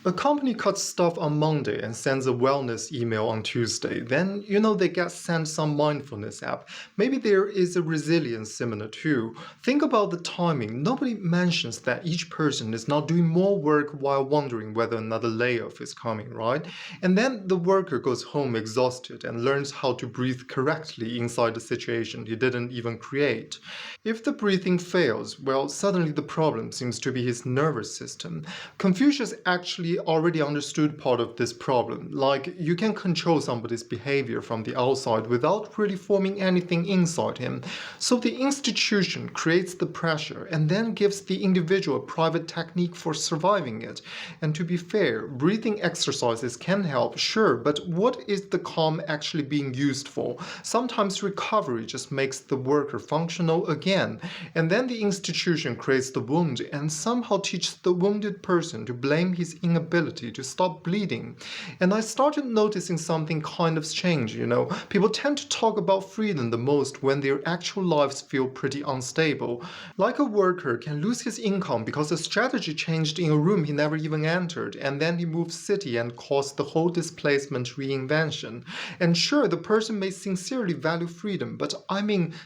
A company cuts stuff on Monday and sends a wellness email on Tuesday. Then, they get sent some mindfulness app. Maybe there is a resilience similar too. Think about the timing. Nobody mentions that each person is now doing more work while wondering whether another layoff is coming, right? And then the worker goes home exhausted and learns how to breathe correctly inside a situation he didn't even create. If the breathing fails, well, suddenly the problem seems to be his nervous system. Confucius actually already understood part of this problem. Like, you can control somebody's behavior from the outside without really forming anything inside him. So the institution creates the pressure and then gives the individual a private technique for surviving it. And to be fair, breathing exercises can help, sure, but what is the calm actually being used for? Sometimes recovery just makes the worker functional again, and then the institution creates the wound and somehow teaches the wounded person to blame his inability to stop bleeding. And I started noticing something kind of strange. People tend to talk about freedom the most when their actual lives feel pretty unstable. Like a worker can lose his income because a strategy changed in a room he never even entered, and then he moved city and caused the whole displacement reinvention. And sure, the person may sincerely value freedom, but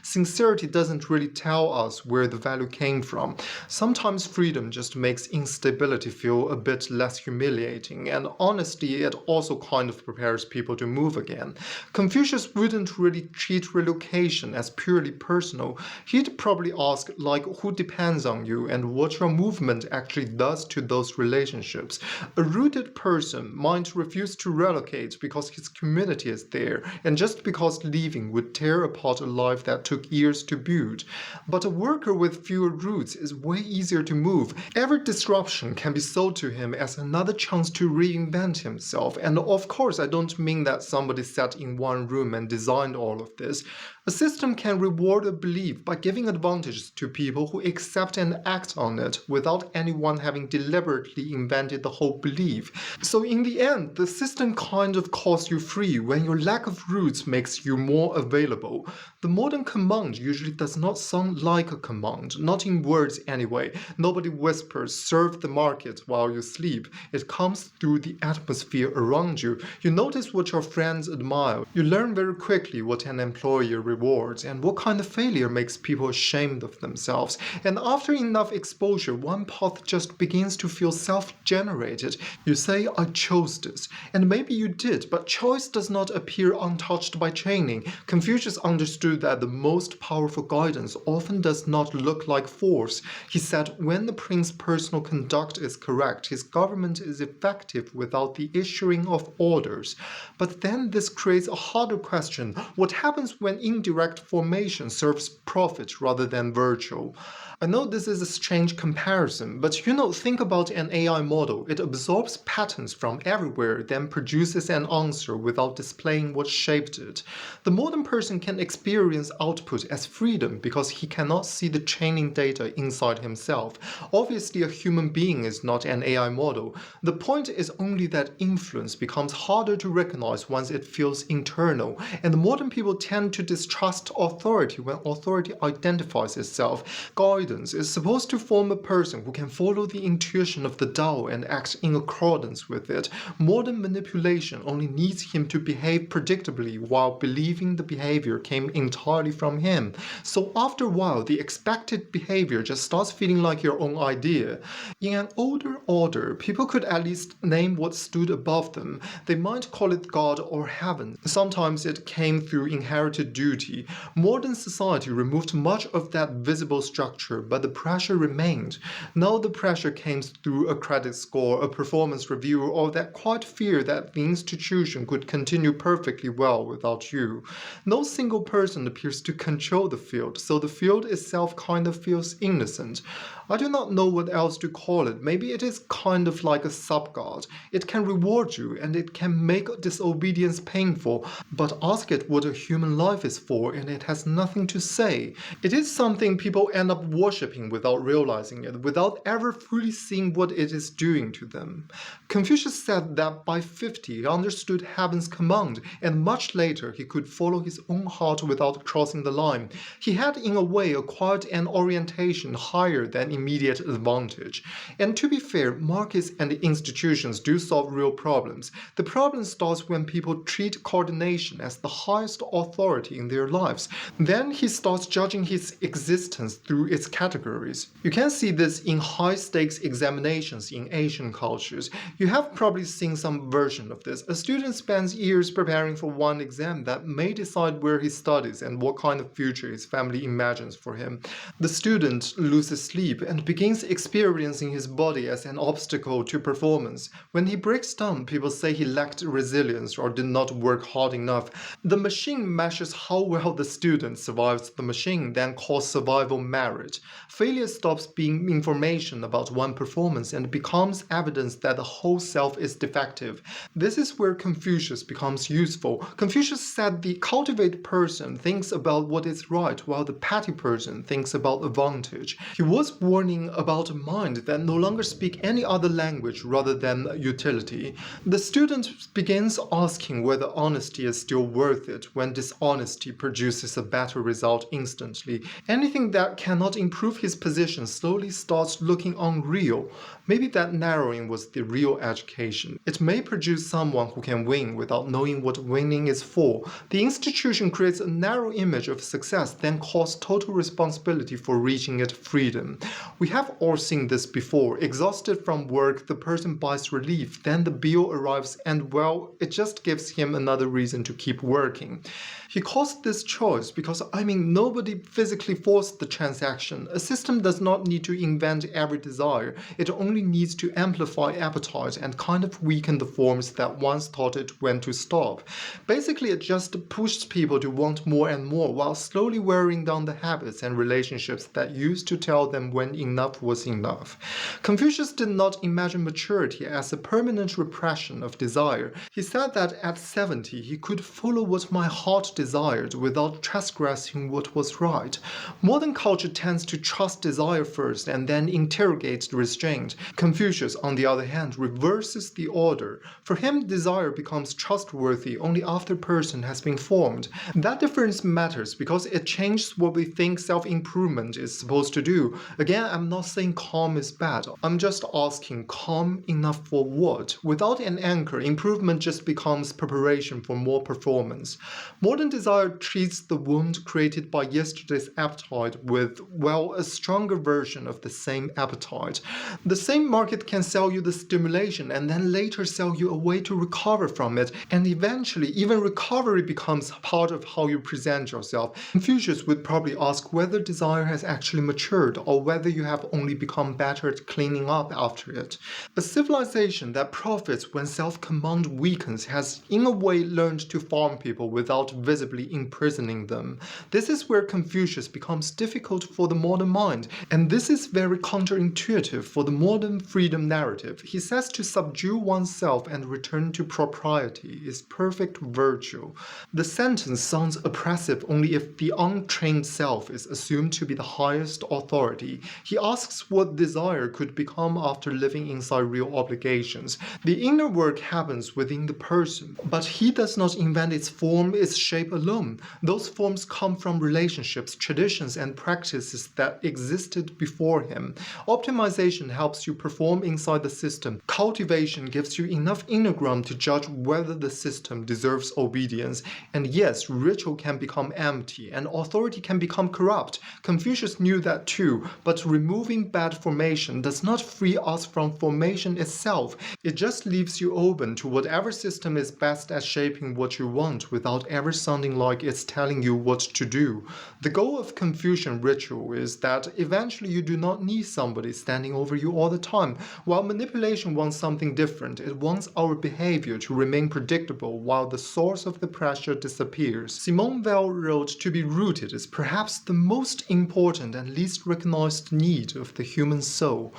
sincerity doesn't really tell us where the value came from. Sometimes freedom just makes instability feel a bit less humiliating, and honestly, it also kind of prepares people to move again. Confucius wouldn't really treat relocation as purely personal. He'd probably ask, like, who depends on you and what your movement actually does to those relationships. A rooted person might refuse to relocate because his community is there, and just because leaving would tear apart a life that took years to build. But a worker with fewer roots is way easier to move. Every disruption can be sold to him as another chance to reinvent himself. And of course, I don't mean that somebody sat in one room and designed all of this. A system can reward a belief by giving advantages to people who accept and act on it without anyone having deliberately invented the whole belief. So in the end, the system kind of calls you free when your lack of roots makes you more available. The modern command usually does not sound like a command, not in words anyway. Nobody whispers, serve the market while you sleep. It comes through the atmosphere around you. You notice what your friends admire. You learn very quickly what an employer rewards and what kind of failure makes people ashamed of themselves. And after enough exposure, one path just begins to feel self-generated. You say, I chose this. And maybe you did, but choice does not appear untouched by training. Confucius understood that the most powerful guidance often does not look like force. He said, when the prince's personal conduct is correct, his government is effective without the issuing of orders. But then this creates a harder question. What happens when indirect formation serves profit rather than virtue? I know this is a strange comparison, but think about an AI model. It absorbs patterns from everywhere, then produces an answer without displaying what shaped it. The modern person can experience output as freedom because he cannot see the training data inside himself. Obviously, a human being is not an AI model. The point is only that influence becomes harder to recognize once it feels internal, and modern people tend to distrust authority when authority identifies itself. Guidance is supposed to form a person who can follow the intuition of the Tao and act in accordance with it. Modern manipulation only needs him to behave predictably while believing the behavior came entirely from him. So after a while, the expected behavior just starts feeling like your own idea. In an older order, people could at least name what stood above them. They might call it God or heaven. Sometimes it came through inherited duty. Modern society removed much of that visible structure, but the pressure remained. Now the pressure came through a credit score, a performance review, or that quiet fear that the institution could continue perfectly well without you. No single person appears to control the field, so the field itself kind of feels innocent. I do not know what else to call it. Maybe it is kind of like a sub-god. It can reward you and it can make disobedience painful, but ask it what a human life is for and it has nothing to say. It is something people end up worshipping without realizing it, without ever fully seeing what it is doing to them. Confucius said that by 50 he understood heaven's command, and much later he could follow his own heart without crossing the line. He had in a way acquired an orientation higher than immediate advantage. And to be fair, markets and institutions do solve real problems. The problem starts when people treat coordination as the highest authority in their lives. Then he starts judging his existence through its categories. You can see this in high-stakes examinations in Asian cultures. You have probably seen some version of this. A student spends years preparing for one exam that may decide where he studies and what kind of future his family imagines for him. The student loses sleep and begins experiencing his body as an obstacle to performance. When he breaks down, people say he lacked resilience or did not work hard enough. The machine measures how well the student survives the machine, then calls survival merit. Failure stops being information about one performance and becomes evidence that the whole self is defective. This is where Confucius becomes useful. Confucius said the cultivated person thinks about what is right, while the petty person thinks about advantage. He was warning about a mind that no longer speaks any other language rather than utility. The student begins asking whether honesty is still worth it when dishonesty produces a better result instantly. Anything that cannot improve his position slowly starts looking unreal. Maybe that narrowing was the real education. It may produce someone who can win without knowing what winning is for. The institution creates a narrow image of success, then calls total responsibility for reaching it freedom. We have all seen this before. Exhausted from work, the person buys relief, then the bill arrives and, well, it just gives him another reason to keep working. He calls this choice because, nobody physically forced the transaction. A system does not need to invent every desire. It only needs to amplify appetite and kind of weaken the forms that once taught it when to stop. Basically, it just pushes people to want more and more while slowly wearing down the habits and relationships that used to tell them when enough was enough. Confucius did not imagine maturity as a permanent repression of desire. He said that at 70 he could follow what my heart desired without transgressing what was right. Modern culture tends to trust desire first and then interrogate the restraint. Confucius, on the other hand, reverses the order. For him, desire becomes trustworthy only after a person has been formed. That difference matters because it changes what we think self-improvement is supposed to do. Again, I'm not saying calm is bad. I'm just asking, calm enough for what? Without an anchor, improvement just becomes preparation for more performance. Modern desire treats the wound created by yesterday's appetite with, well, a stronger version of the same appetite. The same market can sell you the stimulation and then later sell you a way to recover from it, and eventually even recovery becomes part of how you present yourself. Confucius would probably ask whether desire has actually matured or whether you have only become better at cleaning up after it. A civilization that profits when self-command weakens has in a way learned to farm people without visibly imprisoning them. This is where Confucius becomes difficult for the modern mind, and this is very counterintuitive for the modern freedom narrative. He says to subdue oneself and return to propriety is perfect virtue. The sentence sounds oppressive only if the untrained self is assumed to be the highest authority. He asks what desire could become after living inside real obligations. The inner work happens within the person, but he does not invent its form, its shape alone. Those forms come from relationships, traditions, and practices that existed before him. Optimization helps you perform inside the system. Cultivation gives you enough inner ground to judge whether the system deserves obedience. And yes, ritual can become empty, and authority can become corrupt. Confucius knew that too, but removing bad formation does not free us from formation itself. It just leaves you open to whatever system is best at shaping what you want without ever sounding like it's telling you what to do. The goal of Confucian ritual is that eventually you do not need somebody standing over you all the time. While manipulation wants something different, it wants our behavior to remain predictable while the source of the pressure disappears. Simone Weil wrote, "To be rooted is perhaps the most important and least recognized need of the human soul."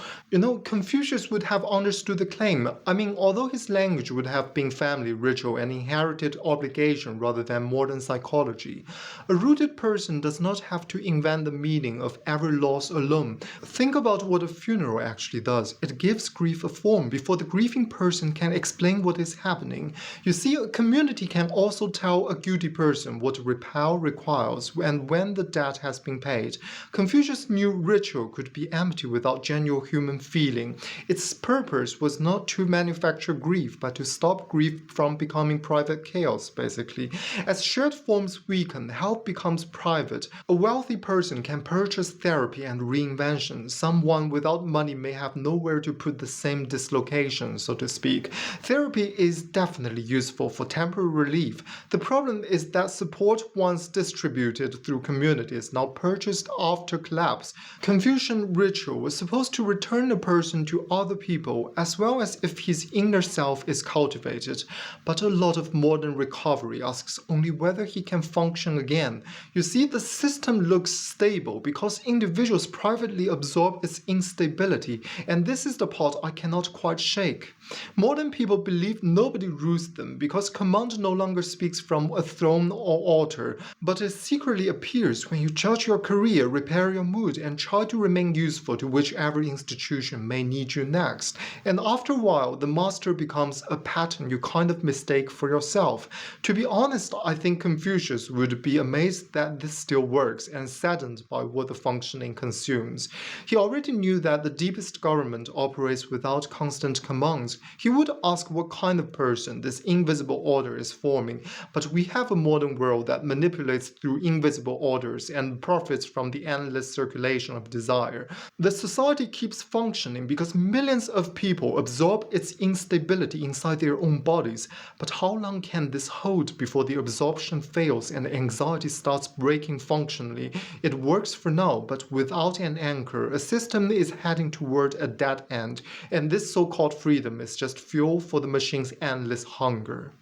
Confucius would have understood the claim. Although his language would have been family, ritual, and inherited obligation rather than modern psychology. A rooted person does not have to invent the meaning of every loss alone. Think about what a funeral actually does. It gives grief a form before the grieving person can explain what is happening. You see, a community can also tell a guilty person what repel requires and when the debt has been paid. Confucius knew ritual ego could be empty without genuine human feeling. Its purpose was not to manufacture grief, but to stop grief from becoming private chaos, basically. As shared forms weaken, help becomes private. A wealthy person can purchase therapy and reinvention. Someone without money may have nowhere to put the same dislocation, so to speak. Therapy is definitely useful for temporary relief. The problem is that support once distributed through community is now purchased after collapse. Confucian ritual was supposed to return a person to other people as well as if his inner self is cultivated, but a lot of modern recovery asks only whether he can function again. You see, the system looks stable because individuals privately absorb its instability, and this is the part I cannot quite shake. Modern people believe nobody rules them because command no longer speaks from a throne or altar, but it secretly appears when you judge your career, repair your mood, and try to remain useful to whichever institution may need you next. And after a while, the master becomes a pattern you kind of mistake for yourself. To be honest, I think Confucius would be amazed that this still works and saddened by what the functioning consumes. He already knew that the deepest government operates without constant commands. He would ask what kind of person this invisible order is forming, but we have a modern world that manipulates through invisible orders and profits from the endless circulation of desire. The society keeps functioning because millions of people absorb its instability inside their own bodies. But how long can this hold before the absorption fails and anxiety starts breaking functionally? It works for now, but without an anchor, a system is heading toward a dead end, and this so-called freedom is just fuel for the machine's endless hunger.